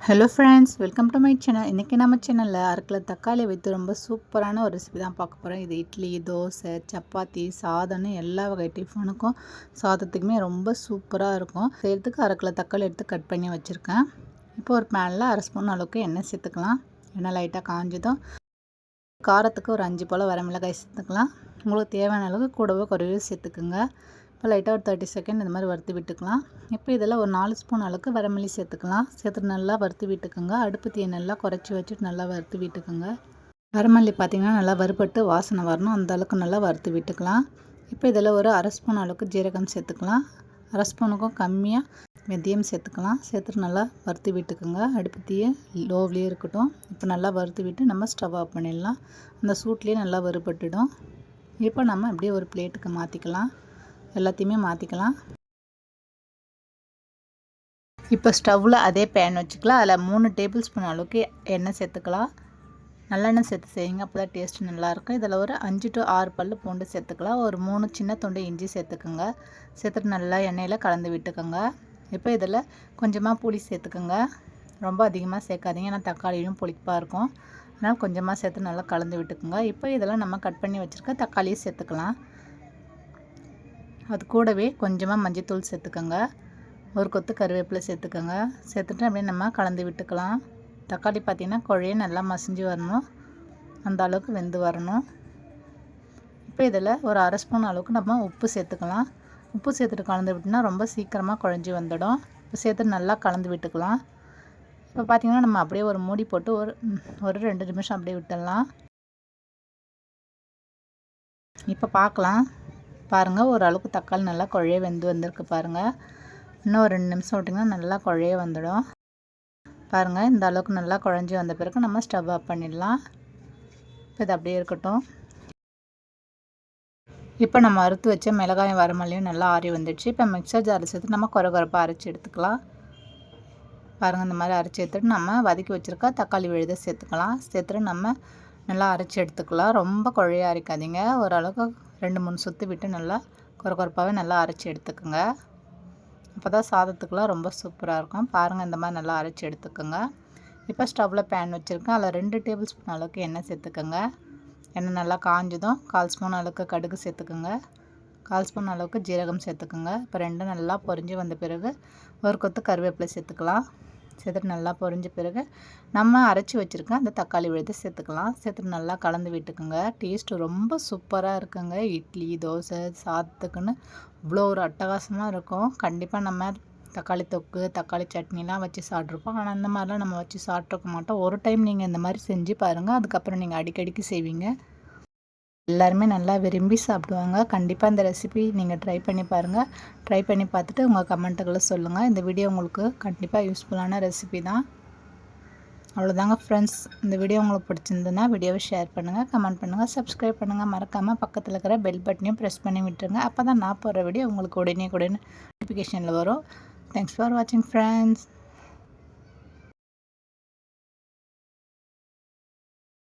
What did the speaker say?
Hello friends, welcome to my channel. இன்றைக்கி நம்ம சேனலில் அரைக்கில தக்காளி வைத்து ரொம்ப சூப்பரான ஒரு ரெசிபி தான் பார்க்க போகிறோம். இது இட்லி, தோசை, சப்பாத்தி, சாதம்னு எல்லா வகை டிஃபனுக்கும் சாதத்துக்குமே ரொம்ப சூப்பராக இருக்கும். செய்கிறதுக்கு அரைக்கில தக்காளி எடுத்து கட் பண்ணி வச்சுருக்கேன். இப்போ ஒரு பேனில் 1/2 ஸ்பூன் அளவுக்கு எண்ணெய் சேர்த்துக்கலாம். எண்ணெய் லைட்டாக காஞ்சதும் காரத்துக்கு ஒரு 5 போல் வரமிளகாய் சேர்த்துக்கலாம். உங்களுக்கு தேவையான அளவுக்கு கூடவே குறைவே சேர்த்துக்குங்க. இப்போ லைட்டாக ஒரு 30 செகண்ட் இந்த மாதிரி வறுத்து விட்டுக்கலாம். இப்போ இதில் ஒரு 4 ஸ்பூன் அளவுக்கு வரமல்லி சேர்த்துக்கலாம். சேர்த்து நல்லா வறுத்து விட்டுக்குங்க. அடுப்பு தீயை நல்லா குறைச்சி வச்சுட்டு நல்லா வறுத்து விட்டுக்குங்க. வரமல்லி பார்த்திங்கன்னா நல்லா வறுபட்டு வாசனை வரணும், அந்த அளவுக்கு நல்லா வறுத்து விட்டுக்கலாம். இப்போ இதில் ஒரு 1/2 ஸ்பூன் அளவுக்கு ஜீரகம் சேர்த்துக்கலாம். 1/2 ஸ்பூனுக்கும் கம்மியாக வெந்தயம் சேர்த்துக்கலாம். சேர்த்துட்டு நல்லா வறுத்து விட்டுக்குங்க. அடுப்பு தீயை லோவ்லேயே இருக்கட்டும். இப்போ நல்லா வறுத்து விட்டு நம்ம ஸ்டவ் ஆஃப் பண்ணிடலாம். அந்த சூட்லேயே நல்லா வறுபட்டுடும். இப்போ நம்ம அப்படியே ஒரு பிளேட்டுக்கு மாற்றிக்கலாம். எல்லாத்தையுமே மாற்றிக்கலாம். இப்போ ஸ்டவ்வில் அதே பேன் வச்சுக்கலாம். அதில் 3 டேபிள் ஸ்பூன் அளவுக்கு எண்ணெய் சேர்த்துக்கலாம். நல்லெண்ணெய் சேர்த்து செய்யுங்க, அப்போ தான் டேஸ்ட்டு நல்லாயிருக்கும். இதில் ஒரு 5 to 6 பல் பூண்டு சேர்த்துக்கலாம். ஒரு 3 சின்ன துண்டு இஞ்சி சேர்த்துக்குங்க. சேர்த்துட்டு நல்லா எண்ணெயில் கலந்து விட்டுக்கோங்க. இப்போ இதில் கொஞ்சமாக புளி சேர்த்துக்குங்க. ரொம்ப அதிகமாக சேர்க்காதீங்க, ஏன்னா தக்காளியும் புளிப்பாக இருக்கும். அதனால் கொஞ்சமாக சேர்த்து நல்லா கலந்து விட்டுக்குங்க. இப்போ இதில் நம்ம கட் பண்ணி வச்சுருக்க தக்காளியை சேர்த்துக்கலாம். அது கூடவே கொஞ்சமாக மஞ்சள்தூள் சேர்த்துக்கோங்க. ஒரு கொத்து கருவேப்பிலை சேர்த்துக்கோங்க. சேர்த்துட்டு அப்படியே நம்ம கலந்து விட்டுக்கலாம். தக்காளி பார்த்திங்கன்னா குழைய நல்லா மசிஞ்சு வரணும், அந்த அளவுக்கு வெந்து வரணும். இப்போ இதில் ஒரு 1/2 ஸ்பூன் அளவுக்கு நம்ம உப்பு சேர்த்துக்கலாம். உப்பு சேர்த்துட்டு கலந்து விட்டோம்னா ரொம்ப சீக்கிரமாக குழஞ்சி வந்துடும். இப்போ சேர்த்துட்டு நல்லா கலந்து விட்டுக்கலாம். இப்போ பார்த்திங்கன்னா நம்ம அப்படியே ஒரு மூடி போட்டு ஒரு 2 நிமிஷம் அப்படியே விட்டுடலாம். இப்போ பார்க்கலாம். பாருங்கள், ஓரளவுக்கு தக்காளி நல்லா குழைய வெந்து வந்திருக்கு பாருங்கள். இன்னும் ஒரு 2 நிமிஷம் விட்டிங்கன்னா நல்லா குழைய வந்துடும். பாருங்கள், இந்த அளவுக்கு நல்லா குழஞ்சி வந்த பிறகு நம்ம ஸ்டவ் ஆஃப் பண்ணிடலாம். இப்போ இது அப்படியே இருக்கட்டும். இப்போ நம்ம அறுத்து வச்ச மிளகாயும் வரமல்லியும் நல்லா ஆறி வந்துடுச்சு. இப்போ மிக்சர் ஜாரில் சேர்த்து நம்ம குறைப்பாக அரைச்சி எடுத்துக்கலாம். பாருங்கள், இந்த மாதிரி அரைச்சி எடுத்துகிட்டு நம்ம வதக்கி வச்சுருக்க தக்காளி விழுதை சேர்த்துக்கலாம். சேர்த்துட்டு நம்ம நல்லா அரைச்சி எடுத்துக்கலாம். ரொம்ப குழைய அரைக்காதீங்க, ஓரளவுக்கு 2-3 சுற்றி விட்டு நல்லா குறைப்பாகவே நல்லா அரைச்சி எடுத்துக்கோங்க. அப்போ தான் சாதத்துக்குலாம் ரொம்ப சூப்பராக இருக்கும். பாருங்கள், இந்த மாதிரி நல்லா அரைச்சி எடுத்துக்கோங்க. இப்போ ஸ்டவ்வில் பேன் வச்சுருக்கேன். அதில் 2 டேபிள் ஸ்பூன் அளவுக்கு எண்ணெய் சேர்த்துக்கோங்க. எண்ணெய் நல்லா காஞ்சதும் 1/4 ஸ்பூன் அளவுக்கு கடுகு சேர்த்துக்கோங்க. 1/4 ஸ்பூன் அளவுக்கு ஜீரகம் சேர்த்துக்கோங்க. இப்போ ரெண்டும் நல்லா பொரிஞ்சு வந்த பிறகு ஒரு கொத்து கருவேப்பிலை சேர்த்துக்கலாம். சேர்த்துட்டு நல்லா பொரிஞ்ச பிறகு நம்ம அரைச்சி வச்சுருக்க அந்த தக்காளி விழுதை சேர்த்துக்கலாம். சேர்த்துட்டு நல்லா கலந்து விட்டுக்குங்க. டேஸ்ட்டு ரொம்ப சூப்பராக இருக்குங்க. இட்லி, தோசை, சாதத்துக்குன்னு இவ்வளோ ஒரு அட்டகாசமாக இருக்கும். கண்டிப்பாக நம்ம தக்காளி தொக்கு, தக்காளி சட்னிலாம் வச்சு சாப்பிட்ருப்போம். ஆனால் இந்த மாதிரிலாம் நம்ம வச்சு சாப்பிட்ருக்க மாட்டோம். ஒரு டைம் நீங்கள் இந்த மாதிரி செஞ்சு பாருங்கள். அதுக்கப்புறம் நீங்கள் அடிக்கடிக்கு செய்வீங்க. எல்லாருமே நல்லா விரும்பி சாப்பிடுவாங்க. கண்டிப்பாக இந்த ரெசிபி நீங்கள் ட்ரை பண்ணி பாருங்கள். ட்ரை பண்ணி பார்த்துட்டு உங்கள் கமெண்ட்டுகளை சொல்லுங்கள். இந்த வீடியோ உங்களுக்கு கண்டிப்பாக யூஸ்ஃபுல்லான ரெசிபி தான். அவ்வளோதாங்க ஃப்ரெண்ட்ஸ். இந்த வீடியோ உங்களுக்கு பிடிச்சிருந்துன்னா வீடியோவை ஷேர் பண்ணுங்கள், கமெண்ட் பண்ணுங்கள், சப்ஸ்கிரைப் பண்ணுங்கள். மறக்காமல் பக்கத்தில் இருக்கிற பெல் பட்டனையும் ப்ரெஸ் பண்ணி விட்டுருங்க. அப்போ தான் நான் போடுற வீடியோ உங்களுக்கு உடனே நோட்டிஃபிகேஷனில் வரும். தேங்க்ஸ் ஃபார் வாட்சிங் ஃப்ரெண்ட்ஸ்.